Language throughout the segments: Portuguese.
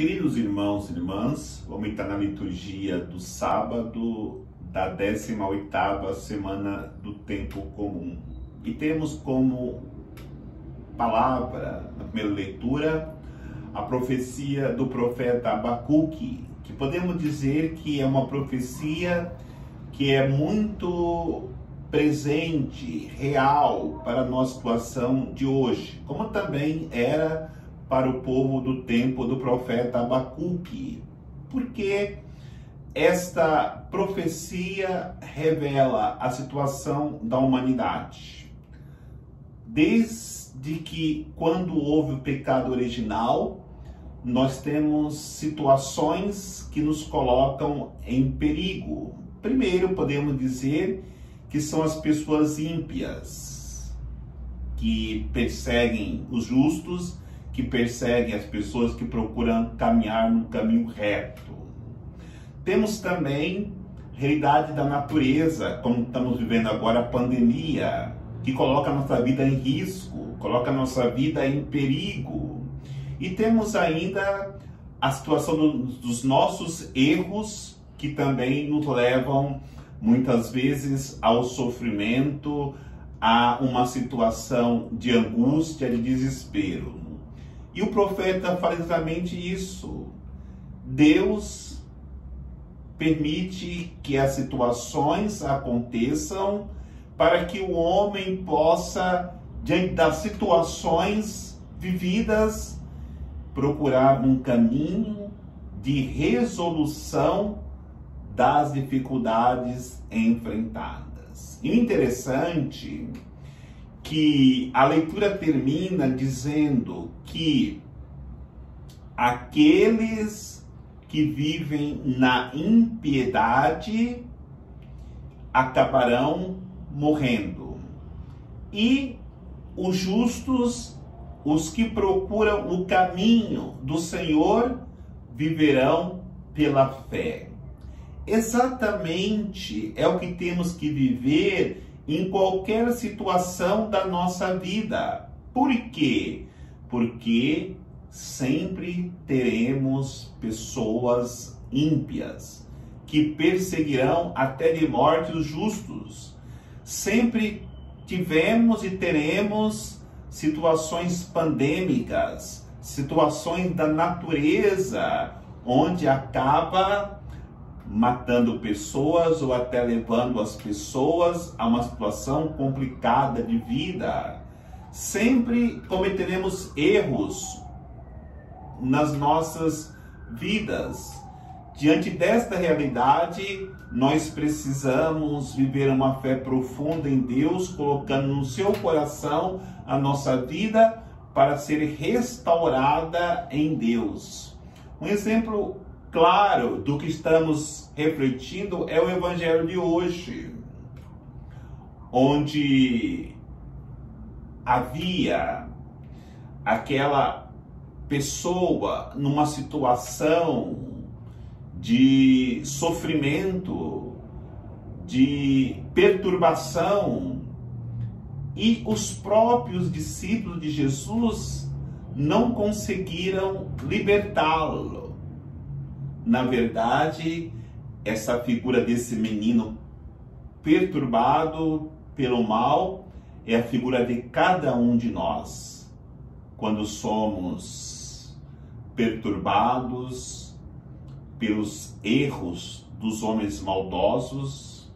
Queridos irmãos e irmãs, vamos estar na liturgia do sábado da 18ª semana do tempo comum. E temos como palavra, na primeira leitura, a profecia do profeta Abacuque, que podemos dizer que é uma profecia que é muito presente, real para a nossa situação de hoje, como também era para o povo do tempo do profeta Abacuque, porque esta profecia revela a situação da humanidade. Desde que, quando houve o pecado original, nós temos situações que nos colocam em perigo. Primeiro, podemos dizer que são as pessoas ímpias, que perseguem os justos, que perseguem as pessoas que procuram caminhar no caminho reto. Temos também a realidade da natureza, como estamos vivendo agora a pandemia, que coloca a nossa vida em risco, coloca a nossa vida em perigo. E temos ainda a situação dos nossos erros, que também nos levam muitas vezes ao sofrimento, a uma situação de angústia, de desespero. E o profeta fala exatamente isso. Deus permite que as situações aconteçam para que o homem possa, diante das situações vividas, procurar um caminho de resolução das dificuldades enfrentadas. E o interessante que a leitura termina dizendo que aqueles que vivem na impiedade acabarão morrendo, e os justos, os que procuram o caminho do Senhor, viverão pela fé. Exatamente é o que temos que viver em qualquer situação da nossa vida. Por quê? Porque sempre teremos pessoas ímpias que perseguirão até de morte os justos. Sempre tivemos e teremos situações pandêmicas, situações da natureza, onde acaba matando pessoas ou até levando as pessoas a uma situação complicada de vida. Sempre cometeremos erros nas nossas vidas. Diante desta realidade, nós precisamos viver uma fé profunda em Deus, colocando no seu coração a nossa vida para ser restaurada em Deus. Um exemplo claro do que estamos refletindo é o Evangelho de hoje, onde havia aquela pessoa numa situação de sofrimento, de perturbação, e os próprios discípulos de Jesus não conseguiram libertá-lo. Na verdade, essa figura desse menino perturbado pelo mal é a figura de cada um de nós. Quando somos perturbados pelos erros dos homens maldosos,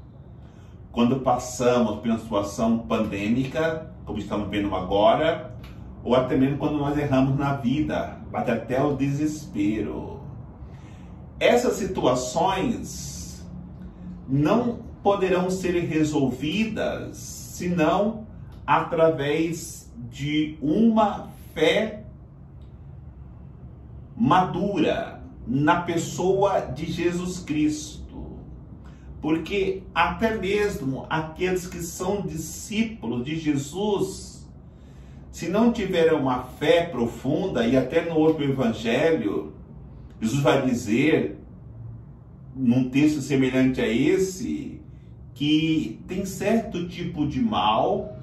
quando passamos por uma situação pandêmica, como estamos vendo agora, ou até mesmo quando nós erramos na vida, bate até o desespero. Essas situações não poderão ser resolvidas senão através de uma fé madura na pessoa de Jesus Cristo. Porque até mesmo aqueles que são discípulos de Jesus, se não tiverem uma fé profunda, e até no outro evangelho, Jesus vai dizer, num texto semelhante a esse, que tem certo tipo de mal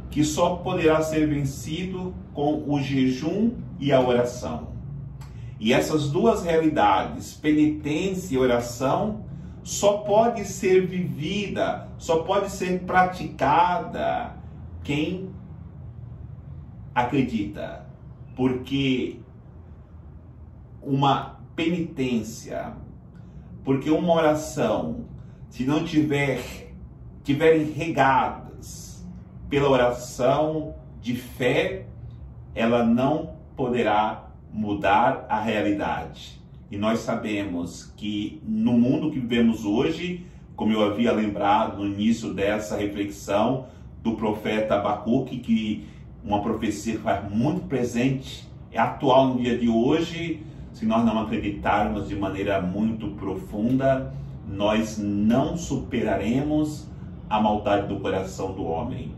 que só poderá ser vencido com o jejum e a oração. E essas duas realidades, penitência e oração, só pode ser vivida, só pode ser praticada quem acredita. Porque uma penitência, porque uma oração, se não tiverem regadas pela oração de fé, ela não poderá mudar a realidade. E nós sabemos que no mundo que vivemos hoje, como eu havia lembrado no início dessa reflexão do profeta Abacuque, que uma profecia que faz muito presente, é atual no dia de hoje, se nós não acreditarmos de maneira muito profunda, nós não superaremos a maldade do coração do homem.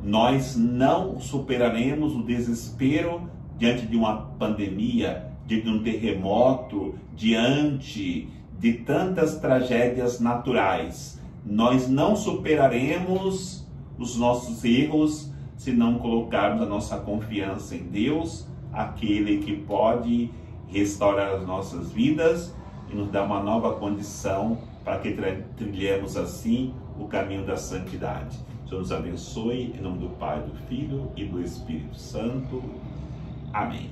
Nós não superaremos o desespero diante de uma pandemia, diante de um terremoto, diante de tantas tragédias naturais. Nós não superaremos os nossos erros se não colocarmos a nossa confiança em Deus, aquele que pode restaurar as nossas vidas e nos dar uma nova condição para que trilhemos assim o caminho da santidade. Deus nos abençoe, em nome do Pai, do Filho e do Espírito Santo. Amém.